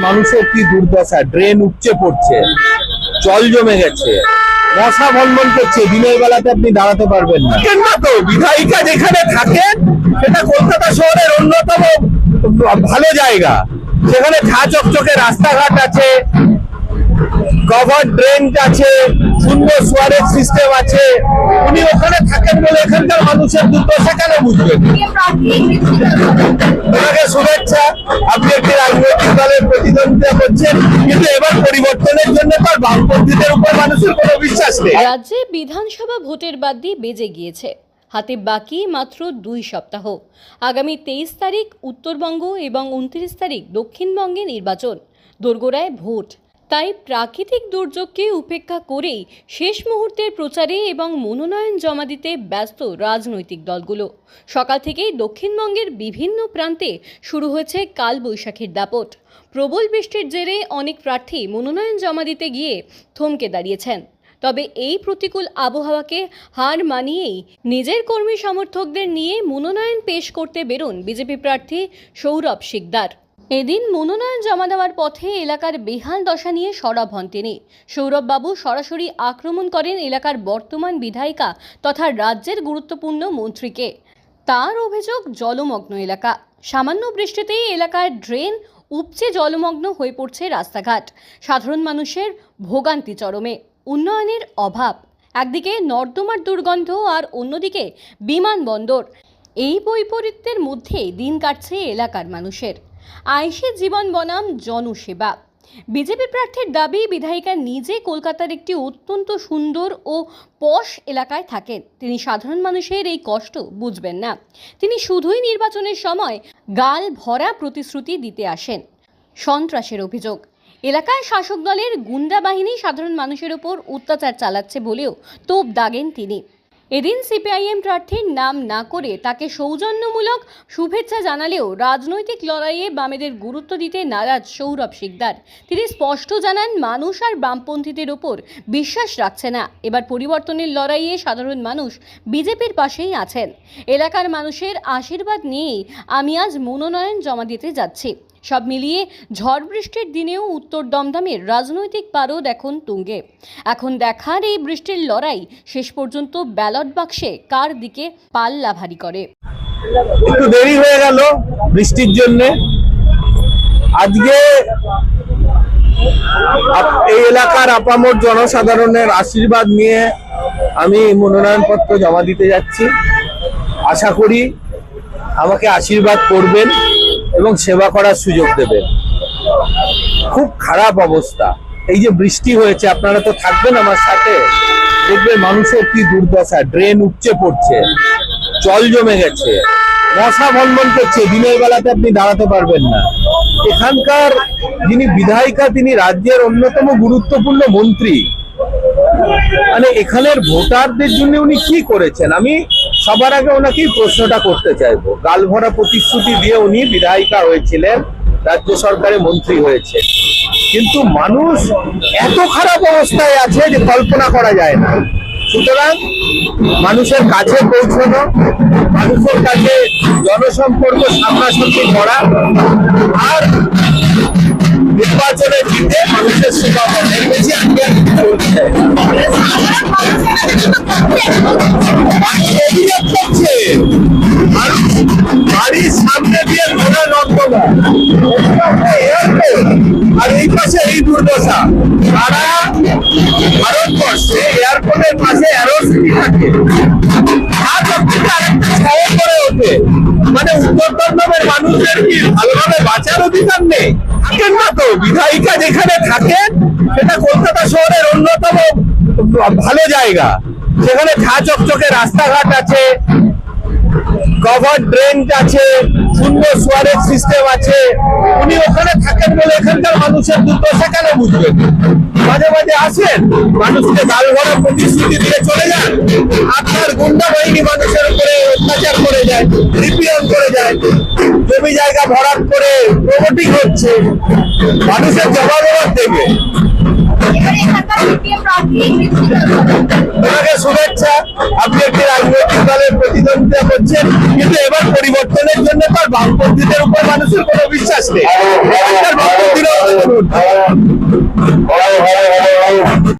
মানুষের কি দুর্দশা, ড্রেন উপচে পড়ছে, জল জমে গেছে, মশা ভনভন করছে, দিনের বেলাতে আপনি দাঁড়াতে পারবেন না। তো বিধায়িকা যেখানে থাকেন সেটা কলকাতা শহরের অন্যতম ভালো জায়গা, সেখানে ঝা চকচকে রাস্তাঘাট আছে, কভার ড্রেন আছে, সুন্দর সোয়ারেজ সিস্টেম আছে। উনি ওখানে থাকেন বলে এখানকার মানুষের দুর্দশা কেন বুঝবেন? ওনাকে শুভেচ্ছা, আপনি একটি রাজনৈতিক দলের প্রতিদ্বন্দ্বিতা করছেন, কিন্তু এবার পরিবর্তনের জন্য তার বামপন্থীদের উপর মানুষের কোনো বিশ্বাস নেই। রাজ্যে বিধানসভা ভোটের বাদ্যি বেজে গিয়েছে, হাতে বাকি মাত্র 2 সপ্তাহ। আগামী 23 তারিখ উত্তরবঙ্গ এবং 29 তারিখ দক্ষিণবঙ্গে নির্বাচন, দোরগোড়ায় ভোট। তাই প্রাকৃতিক দুর্যোগকে উপেক্ষা করেই শেষ মুহূর্তের প্রচারে এবং মনোনয়ন জমা দিতে ব্যস্ত রাজনৈতিক দলগুলো। সকাল থেকেই দক্ষিণবঙ্গের বিভিন্ন প্রান্তে শুরু হয়েছে কালবৈশাখীর দাপট। প্রবল বৃষ্টির জেরে অনেক প্রার্থী মনোনয়ন জমা দিতে গিয়ে থমকে দাঁড়িয়েছেন। তবে এই প্রতিকূল আবহাওয়াকে হার মানিয়েই নিজের কর্মী সমর্থকদের নিয়ে মনোনয়ন পেশ করতে বেরোন বিজেপি প্রার্থী সৌরভ শিকদার। এদিন মনোনয়ন জমা দেওয়ার পথে এলাকার বেহাল দশা নিয়ে সরব হন তিনি। সৌরভ বাবু সরাসরি আক্রমণ করেন এলাকার বর্তমান বিধায়িকা তথা রাজ্যের গুরুত্বপূর্ণ মন্ত্রীকে। তার অভিযোগ, জলমগ্ন এলাকা, সামান্য বৃষ্টিতেই এলাকার ড্রেন উপচে জলমগ্ন হয়ে পড়ছে রাস্তাঘাট, সাধারণ মানুষের ভোগান্তি চরমে, উন্নয়নের অভাব। একদিকে নর্দমার দুর্গন্ধ আর অন্যদিকে বিমানবন্দর। এই বৈপরীত্যের মধ্যেই দিন কাটছে এলাকার মানুষের। আইসি জীবন বনাম জনসেবা। বিজেপি প্রার্থীর দাবি, বিধায়িকা নিজে কলকাতার একটি অত্যন্ত সুন্দর ও পশ এলাকায় থাকেন। তিনি সাধারণ মানুষের এই কষ্ট বুঝবেন না। তিনি শুধুই নির্বাচনের সময় গাল ভরা প্রতিশ্রুতি দিতে আসেন। সন্ত্রাসের অভিযোগ, এলাকায় শাসক দলের গুন্ডা বাহিনী সাধারণ মানুষের ওপর অত্যাচার চালাচ্ছে বলেও তোপ দাগেন তিনি। এদিন সিপিআইএম প্রার্থীর নাম না করে তাকে সৌজন্যমূলক শুভেচ্ছা জানালেও রাজনৈতিক লড়াইয়ে বামেদের গুরুত্ব দিতে নারাজ সৌরভ শিকদার। তিনি স্পষ্ট জানান, মানুষ আর বামপন্থীদের ওপর বিশ্বাস রাখছে না। এবার পরিবর্তনের লড়াইয়ে সাধারণ মানুষ বিজেপির পাশেই আছেন। এলাকার মানুষের আশীর্বাদ নিয়েই আমি আজ মনোনয়ন জমা দিতে যাচ্ছি। সব মিলিয়ে ঝড় বৃষ্টির দিনেও উত্তর দমদমের রাজনৈতিক পারদ এখন তুঙ্গে। এখন দেখার এই বৃষ্টির লড়াই শেষ পর্যন্ত ব্যালট বাক্সে কার দিকে পাল্লা ভারী করে। একটু দেরি হয়ে গেল বৃষ্টির জন্য। আজকে এই এলাকার আপামর জনসাধারণের আশীর্বাদ নিয়ে আমি মনোনয়নপত্র জমা দিতে যাচ্ছি। আশা করি আমাকে আশীর্বাদ করবেন এবং সেবা করার সুযোগ দেবেন। খুব খারাপ অবস্থা, এই যে বৃষ্টি হয়েছে, আপনারা তো থাকবেন আমার সাথে, দেখবেন মানুষের কি দুর্দশা, ড্রেন উপচে পড়ছে, জল জমে গেছে, মশা ভনভন করছে, দিনের বেলাতে আপনি দাঁড়াতে পারবেন না। এখানকার যিনি বিধায়িকা, তিনি রাজ্যের অন্যতম গুরুত্বপূর্ণ মন্ত্রী, মানে এখানের ভোটারদের জন্য উনি কি করেছেন? আমি সবার আগে ওনাকেই প্রশ্নটা করতে চাইবো। গালভরা প্রতিশ্রুতি দিয়ে উনি বিধায়িকা হয়েছিলেন, রাজ্য সরকারে মন্ত্রী হয়েছে, কিন্তু মানুষ এত খারাপ অবস্থায় আছে যে কল্পনা করা যায় না। সুতরাং মানুষের কাছে পৌঁছানো, মানুষের কাছে জনসম্পর্ক সামনাসামনি করা আর নির্বাচনে জিতে মানুষের সেবা করা, এর বেশি আজকে বাড়ির সামনে দিয়ে ঘোরা নর্দমা আর এই পাশে এই দুর্দশা। সারা ভারতবর্ষে এয়ারপোর্টের পাশে অ্যারোসিটি থাকে, শহর করে ওঠে, মানে উত্তর দমদমের মানুষের কি ভালোভাবে বাঁচার অধিকার নেই? থাকেন না তো, বিধায়িকা যেখানে থাকেন সেটা কলকাতা শহরের অন্যতম ভালো জায়গা, সেখানে ঝা চকচকে রাস্তাঘাট আছে, কভার ড্রেন আছে, সুন্দর সোয়ারেজ সিস্টেম আছে। উনি ওখানে থাকেন বলে এখানকার মানুষের দুর্দশা কেন বুঝবেন? মাঝে মাঝে আসেন, মানুষকে গাল ভরা প্রতিশ্রুতি দিয়ে চলে যান, আপনার গুন্ডা বাহিনী মানুষের উপরে অত্যাচার করে যায়, নিপীড়ন করে যায়, জমি জায়গা ভরাট করে প্রগতি হচ্ছে, মানুষের জবাব দেবে। ওনাকে শুভেচ্ছা, আপনি একটি রাজনৈতিক দলের প্রতিদ্বন্দ্বিতা করছেন, কিন্তু এবার পরিবর্তনের জন্য তার বামপন্থীদের উপর মানুষের কোনো বিশ্বাস নেই। বামপন্থীরাও আসুন।